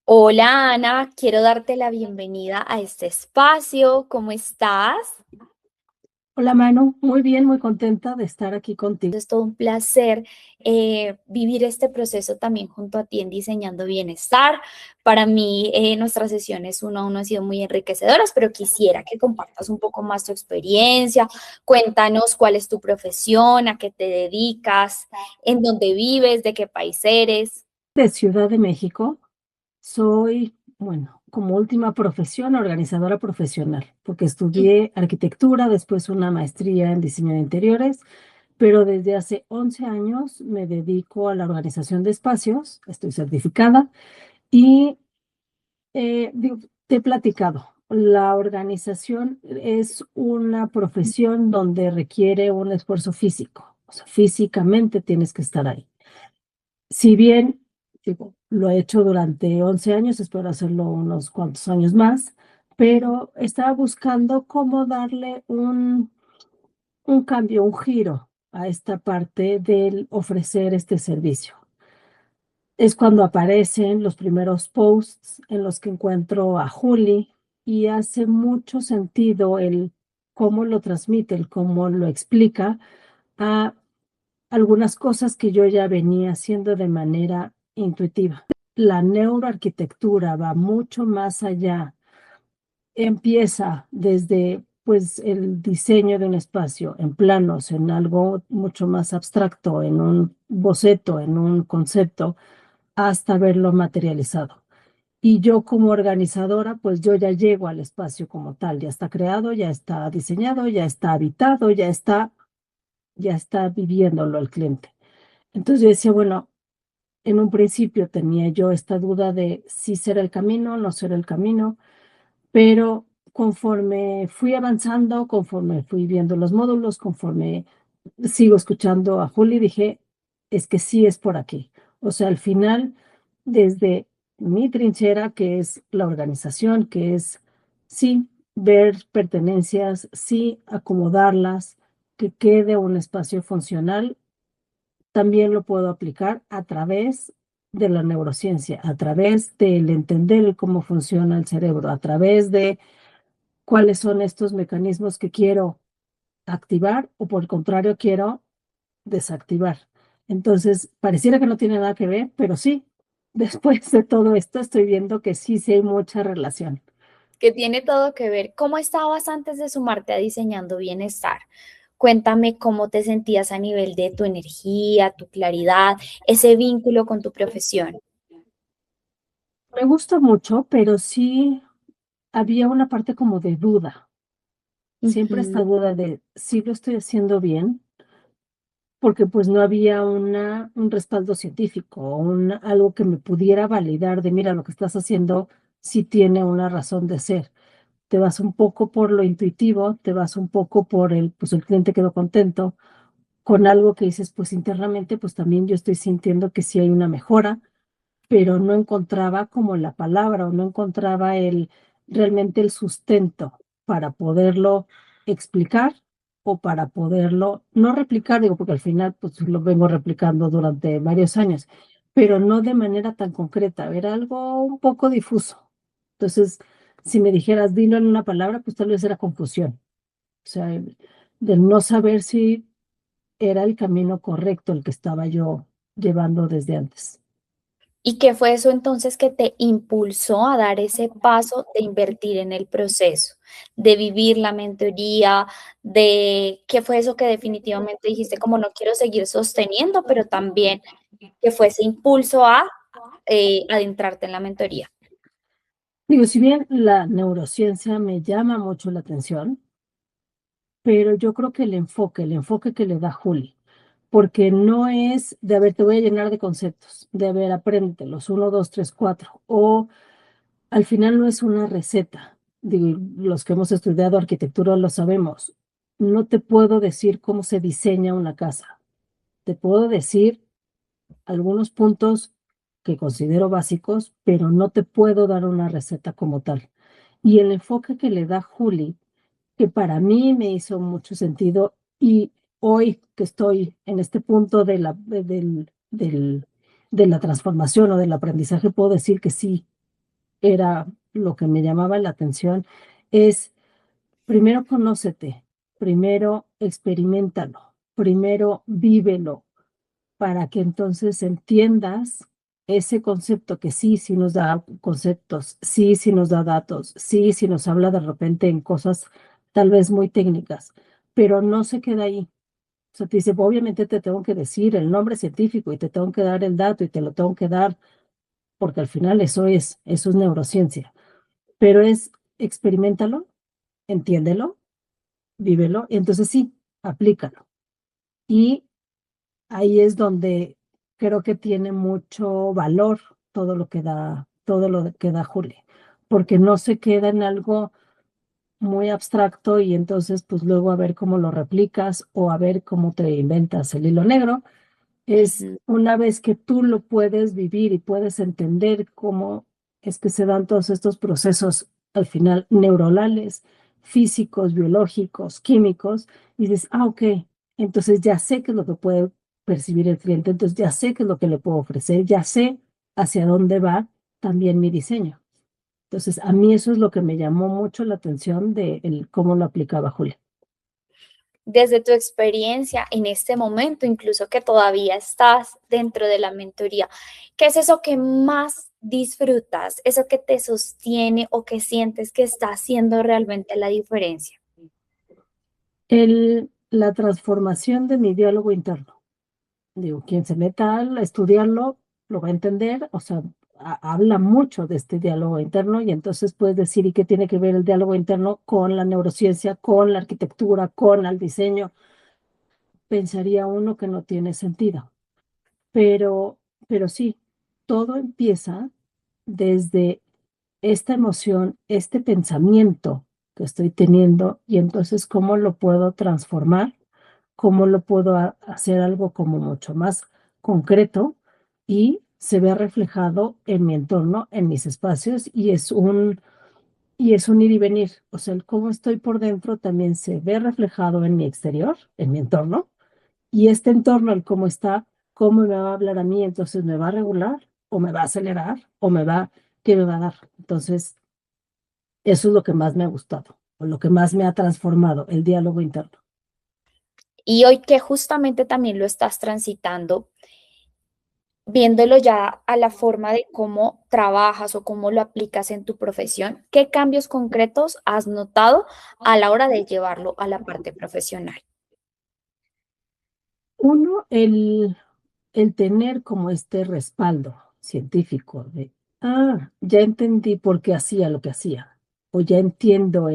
Hola Ana, quiero darte la bienvenida a este espacio. ¿Cómo estás? Hola Manu, muy bien, muy contenta de estar aquí contigo. Es todo un placer vivir este proceso también junto a ti en Diseñando Bienestar. Para mí, nuestras sesiones uno a uno han sido muy enriquecedoras, pero quisiera que compartas un poco más tu experiencia. Cuéntanos cuál es tu profesión, a qué te dedicas, en dónde vives, de qué país eres. De Ciudad de México, soy, bueno, como última profesión, organizadora profesional, porque estudié arquitectura, después una maestría en diseño de interiores, pero desde hace 11 años me dedico a la organización de espacios, estoy certificada y te he platicado. La organización es una profesión donde requiere un esfuerzo físico, o sea, físicamente tienes que estar ahí. Si bien digo, lo he hecho durante 11 años, espero hacerlo unos cuantos años más, pero estaba buscando cómo darle un cambio, un giro a esta parte del ofrecer este servicio. Es cuando aparecen los primeros posts en los que encuentro a Juli y hace mucho sentido el cómo lo transmite, el cómo lo explica a algunas cosas que yo ya venía haciendo de manera intuitiva. La neuroarquitectura va mucho más allá. Empieza desde pues el diseño de un espacio en planos, en algo mucho más abstracto, en un boceto, en un concepto, hasta verlo materializado. Y yo como organizadora, pues yo ya llego al espacio como tal, ya está creado, ya está diseñado, ya está habitado, ya está viviéndolo el cliente. Entonces yo decía, bueno, en un principio tenía yo esta duda de si será el camino, no será el camino, pero conforme fui avanzando, conforme fui viendo los módulos, conforme sigo escuchando a Juli, dije, es que sí es por aquí. O sea, al final, desde mi trinchera, que es la organización, que es sí ver pertenencias, sí acomodarlas, que quede un espacio funcional, también lo puedo aplicar a través de la neurociencia, a través del entender cómo funciona el cerebro, a través de cuáles son estos mecanismos que quiero activar o por el contrario quiero desactivar. Entonces, pareciera que no tiene nada que ver, pero sí, después de todo esto estoy viendo que sí, sí hay mucha relación. Que tiene todo que ver. ¿Cómo estabas antes de sumarte a Diseñando Bienestar? Cuéntame cómo te sentías a nivel de tu energía, tu claridad, ese vínculo con tu profesión. Me gusta mucho, pero sí había una parte como de duda. Siempre esta Ujú. duda de si lo estoy haciendo bien, porque pues no había un respaldo científico, algo que me pudiera validar de, mira, lo que estás haciendo sí tiene una razón de ser. Te vas un poco por lo intuitivo, te vas un poco por pues el cliente quedó contento con algo que dices, pues internamente, pues también yo estoy sintiendo que sí hay una mejora, pero no encontraba como la palabra o no encontraba realmente el sustento para poderlo explicar o para poderlo, no replicar, digo, porque al final pues lo vengo replicando durante varios años, pero no de manera tan concreta, era algo un poco difuso. Entonces, si me dijeras, dilo en una palabra, pues tal vez era confusión, o sea, del no saber si era el camino correcto el que estaba yo llevando desde antes. ¿Y qué fue eso entonces que te impulsó a dar ese paso de invertir en el proceso, de vivir la mentoría, de qué fue eso que definitivamente dijiste como no quiero seguir sosteniendo, pero también que fue ese impulso a adentrarte en la mentoría? Digo, si bien la neurociencia me llama mucho la atención, pero yo creo que el enfoque que le da Juli, porque no es de, a ver, te voy a llenar de conceptos, de, a ver, apréndetelos, uno, dos, tres, cuatro, o al final no es una receta. Digo, los que hemos estudiado arquitectura lo sabemos. No te puedo decir cómo se diseña una casa. Te puedo decir algunos puntos que considero básicos, pero no te puedo dar una receta como tal. Y el enfoque que le da Juli, que para mí me hizo mucho sentido y hoy que estoy en este punto de la transformación o del aprendizaje, puedo decir que sí, era lo que me llamaba la atención, es primero conócete, primero experiméntalo, primero vívelo, para que entonces entiendas ese concepto que sí, sí nos da conceptos, sí, sí nos da datos, sí, sí nos habla de repente en cosas tal vez muy técnicas, pero no se queda ahí. O sea, te dice, obviamente te tengo que decir el nombre científico y te tengo que dar el dato y te lo tengo que dar, porque al final eso es neurociencia, pero es experiméntalo, entiéndelo, vívelo, y entonces sí, aplícalo. Y ahí es donde creo que tiene mucho valor todo lo que da Juli, porque no se queda en algo muy abstracto y entonces pues luego a ver cómo lo replicas o a ver cómo te inventas el hilo negro. Es Ujú. una vez que tú lo puedes vivir y puedes entender cómo es que se dan todos estos procesos al final neuronales, físicos, biológicos, químicos, y dices, ah, ok, entonces ya sé qué es lo que puede percibir el cliente, entonces ya sé qué es lo que le puedo ofrecer, ya sé hacia dónde va también mi diseño. Entonces, a mí eso es lo que me llamó mucho la atención de cómo lo aplicaba Julia. Desde tu experiencia en este momento, incluso que todavía estás dentro de la mentoría, ¿qué es eso que más disfrutas, eso que te sostiene o que sientes que está haciendo realmente la diferencia? La transformación de mi diálogo interno. Digo, quien se meta a estudiarlo lo va a entender, o sea, habla mucho de este diálogo interno y entonces puedes decir, ¿y qué tiene que ver el diálogo interno con la neurociencia, con la arquitectura, con el diseño? Pensaría uno que no tiene sentido, pero, pero sí, todo empieza desde esta emoción, este pensamiento que estoy teniendo y entonces cómo lo puedo transformar, cómo lo puedo hacer algo como mucho más concreto y se ve reflejado en mi entorno, en mis espacios y es un ir y venir. O sea, el cómo estoy por dentro también se ve reflejado en mi exterior, en mi entorno y este entorno, el cómo está, cómo me va a hablar a mí, entonces me va a regular o me va a acelerar o ¿qué me va a dar? Entonces, eso es lo que más me ha gustado, o lo que más me ha transformado, el diálogo interno. Y hoy que justamente también lo estás transitando, viéndolo ya a la forma de cómo trabajas o cómo lo aplicas en tu profesión, ¿qué cambios concretos has notado a la hora de llevarlo a la parte profesional? Uno, el tener como este respaldo científico de, ya entendí por qué hacía lo que hacía, o ya entiendo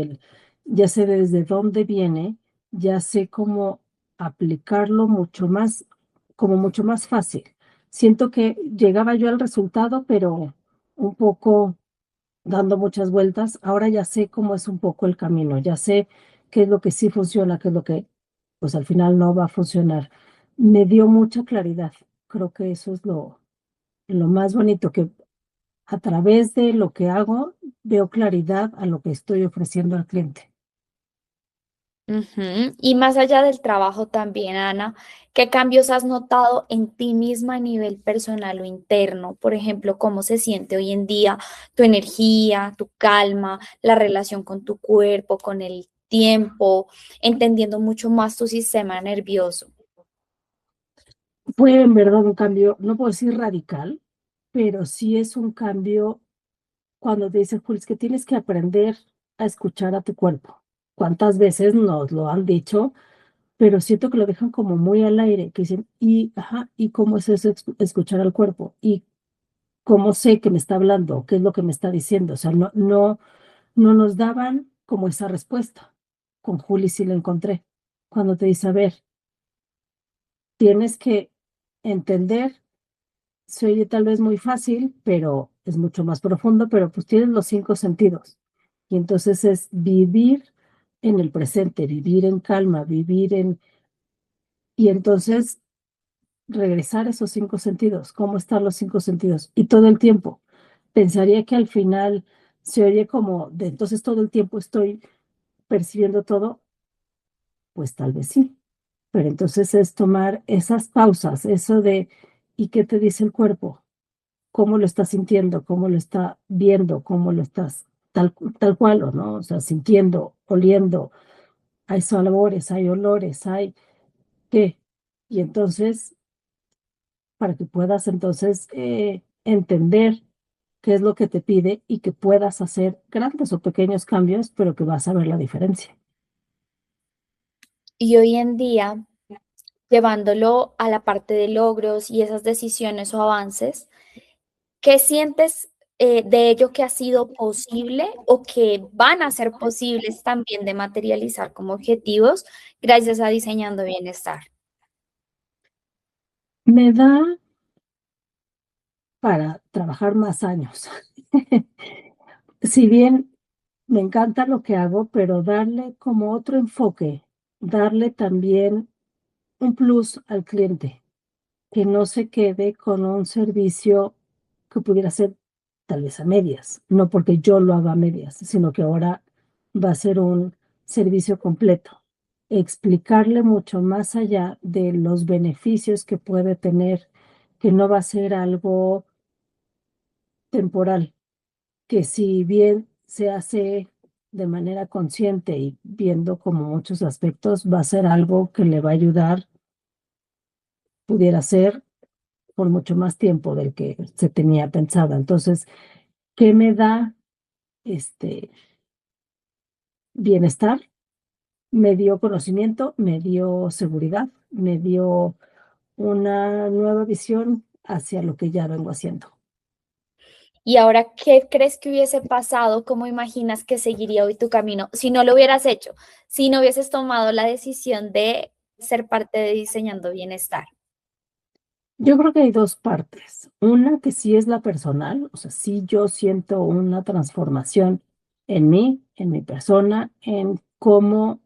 ya sé desde dónde viene, ya sé cómo aplicarlo como mucho más fácil. Siento que llegaba yo al resultado, pero un poco dando muchas vueltas. Ahora ya sé cómo es un poco el camino, ya sé qué es lo que sí funciona, qué es lo que pues al final no va a funcionar. Me dio mucha claridad. Creo que eso es lo más bonito, que a través de lo que hago veo claridad a lo que estoy ofreciendo al cliente. Ujú. Y más allá del trabajo también, Ana, ¿qué cambios has notado en ti misma a nivel personal o interno? Por ejemplo, ¿cómo se siente hoy en día tu energía, tu calma, la relación con tu cuerpo, con el tiempo, entendiendo mucho más tu sistema nervioso? Fue en verdad un cambio, no puedo decir radical, pero sí es un cambio cuando te dicen, Jules, que tienes que aprender a escuchar a tu cuerpo. ¿Cuántas veces nos lo han dicho? Pero siento que lo dejan como muy al aire, que dicen, ajá, ¿y cómo es eso, escuchar al cuerpo? ¿Y cómo sé que me está hablando? ¿Qué es lo que me está diciendo? O sea, no nos daban como esa respuesta. Con Juli sí la encontré. Cuando te dice, a ver, tienes que entender, se oye tal vez muy fácil, pero es mucho más profundo, pero pues tienes los cinco sentidos. Y entonces es vivir en el presente, vivir en calma, y entonces regresar a esos cinco sentidos, cómo están los cinco sentidos, y todo el tiempo. Pensaría que al final se oye como de entonces todo el tiempo estoy percibiendo todo, pues tal vez sí, pero entonces es tomar esas pausas, eso de, ¿y qué te dice el cuerpo? cómo lo estás sintiendo, cómo lo está viendo, cómo lo estás tal cual, ¿o no? O sea, sintiendo, oliendo, hay sabores, hay olores, hay qué. Y entonces, para que puedas entonces entender qué es lo que te pide y que puedas hacer grandes o pequeños cambios, pero que vas a ver la diferencia. Y hoy en día, llevándolo a la parte de logros y esas decisiones o avances, ¿qué sientes de ello que ha sido posible o que van a ser posibles también de materializar como objetivos gracias a Diseñando Bienestar? Me da para trabajar más años. Si bien me encanta lo que hago, pero darle como otro enfoque, darle también un plus al cliente, que no se quede con un servicio que pudiera ser tal vez a medias, no porque yo lo haga a medias, sino que ahora va a ser un servicio completo. Explicarle mucho más allá de los beneficios que puede tener, que no va a ser algo temporal, que si bien se hace de manera consciente y viendo como muchos aspectos, va a ser algo que le va a ayudar, pudiera ser por mucho más tiempo del que se tenía pensado. Entonces, ¿qué me da este bienestar? Me dio conocimiento, me dio seguridad, me dio una nueva visión hacia lo que ya vengo haciendo. Y ahora, ¿qué crees que hubiese pasado? ¿Cómo imaginas que seguiría hoy tu camino si no lo hubieras hecho? Si no hubieses tomado la decisión de ser parte de Diseñando Bienestar. Yo creo que hay dos partes. Una que sí es la personal, o sea, sí yo siento una transformación en mi persona, en cómo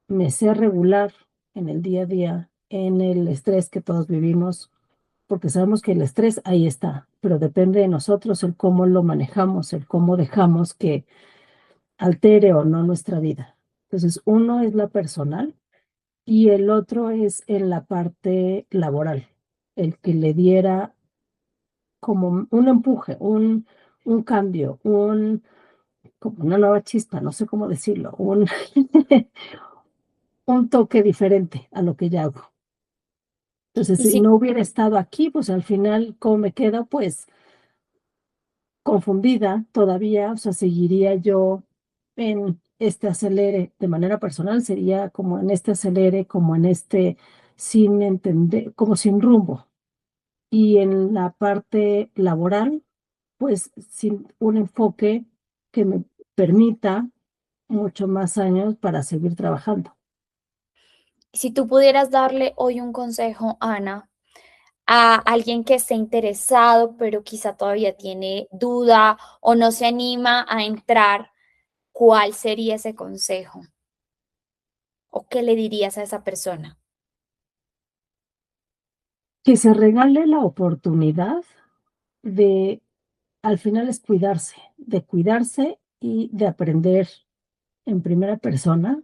me sé regular en el día a día, en el estrés que todos vivimos, porque sabemos que el estrés ahí está, pero depende de nosotros el cómo lo manejamos, el cómo dejamos que altere o no nuestra vida. Entonces, uno es la personal y el otro es en la parte laboral, el que le diera como un empuje, un cambio, como una nueva chispa, no sé cómo decirlo, un toque diferente a lo que ya hago. Entonces, Y si si no hubiera estado aquí, pues al final, ¿cómo me quedo? Pues confundida todavía, o sea, seguiría yo en este acelere de manera personal, sería como en este acelere, como en este sin entender, como sin rumbo. Y en la parte laboral, pues sin un enfoque que me permita mucho más años para seguir trabajando. si tú pudieras darle hoy un consejo, Ana, a alguien que esté interesado, pero quizá todavía tiene duda o no se anima a entrar, ¿cuál sería ese consejo? ¿O qué le dirías a esa persona? Que se regale la oportunidad de, al final es cuidarse, de cuidarse y de aprender en primera persona,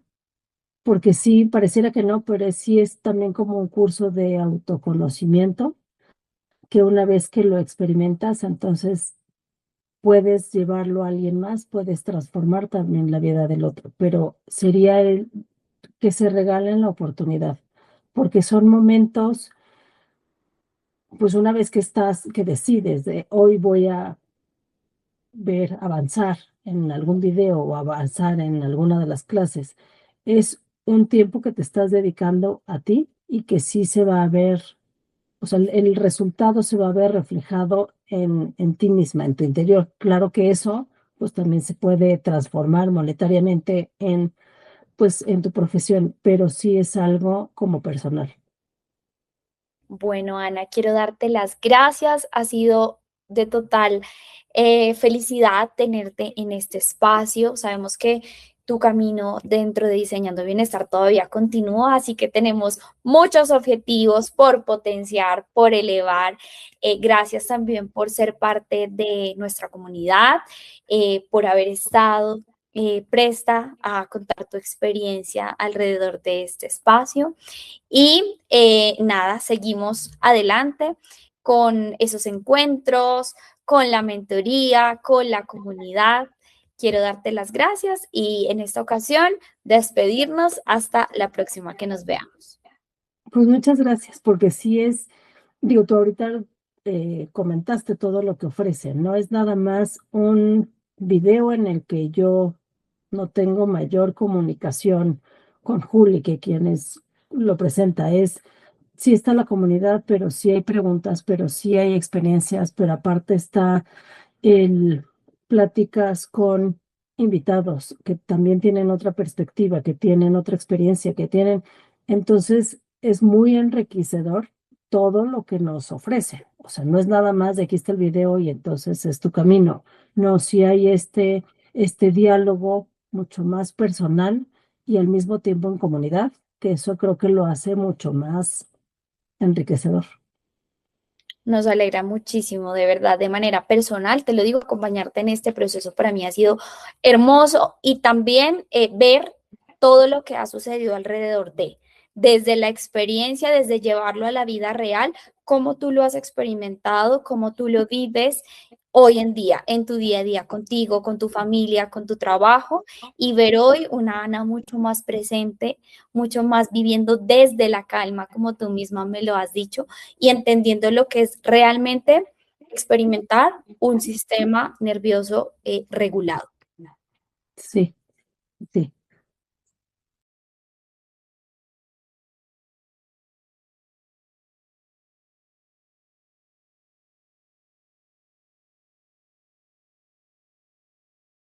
porque sí, pareciera que no, pero sí es también como un curso de autoconocimiento, que una vez que lo experimentas, entonces puedes llevarlo a alguien más, puedes transformar también la vida del otro, pero sería el que se regalen la oportunidad, porque son momentos, pues una vez que estás, que decides de hoy voy a ver avanzar en algún video o avanzar en alguna de las clases, es un tiempo que te estás dedicando a ti y que sí se va a ver, o sea, el resultado se va a ver reflejado en ti misma, en tu interior. Claro que eso, pues también se puede transformar monetariamente en, pues, en tu profesión, pero sí es algo como personal. Bueno, Ana, quiero darte las gracias. Ha sido de total felicidad tenerte en este espacio. Sabemos que tu camino dentro de Diseñando Bienestar todavía continúa, así que tenemos muchos objetivos por potenciar, por elevar. Gracias también por ser parte de nuestra comunidad, por haber estado presta a contar tu experiencia alrededor de este espacio. Y nada, seguimos adelante. con esos encuentros, con la mentoría, con la comunidad. Quiero darte las gracias y en esta ocasión despedirnos hasta la próxima que nos veamos. Pues muchas gracias, porque sí es, digo, tú ahorita comentaste todo lo que ofrece, no es nada más un video en el que yo no tengo mayor comunicación con Juli, que lo presenta, sí está la comunidad, pero sí hay preguntas, pero sí hay experiencias, pero aparte está el pláticas con invitados que también tienen otra perspectiva, que tienen otra experiencia, entonces es muy enriquecedor todo lo que nos ofrece. O sea, no es nada más de aquí está el video y entonces es tu camino. No, sí hay este diálogo mucho más personal y al mismo tiempo en comunidad, que eso creo que lo hace mucho más enriquecedor. Nos alegra muchísimo, de verdad, de manera personal, te lo digo, acompañarte en este proceso para mí ha sido hermoso y también ver todo lo que ha sucedido alrededor desde la experiencia, desde llevarlo a la vida real, cómo tú lo has experimentado, cómo tú lo vives hoy en día, en tu día a día, contigo, con tu familia, con tu trabajo y ver hoy una Ana mucho más presente, mucho más viviendo desde la calma, como tú misma me lo has dicho y entendiendo lo que es realmente experimentar un sistema nervioso regulado. Sí, sí.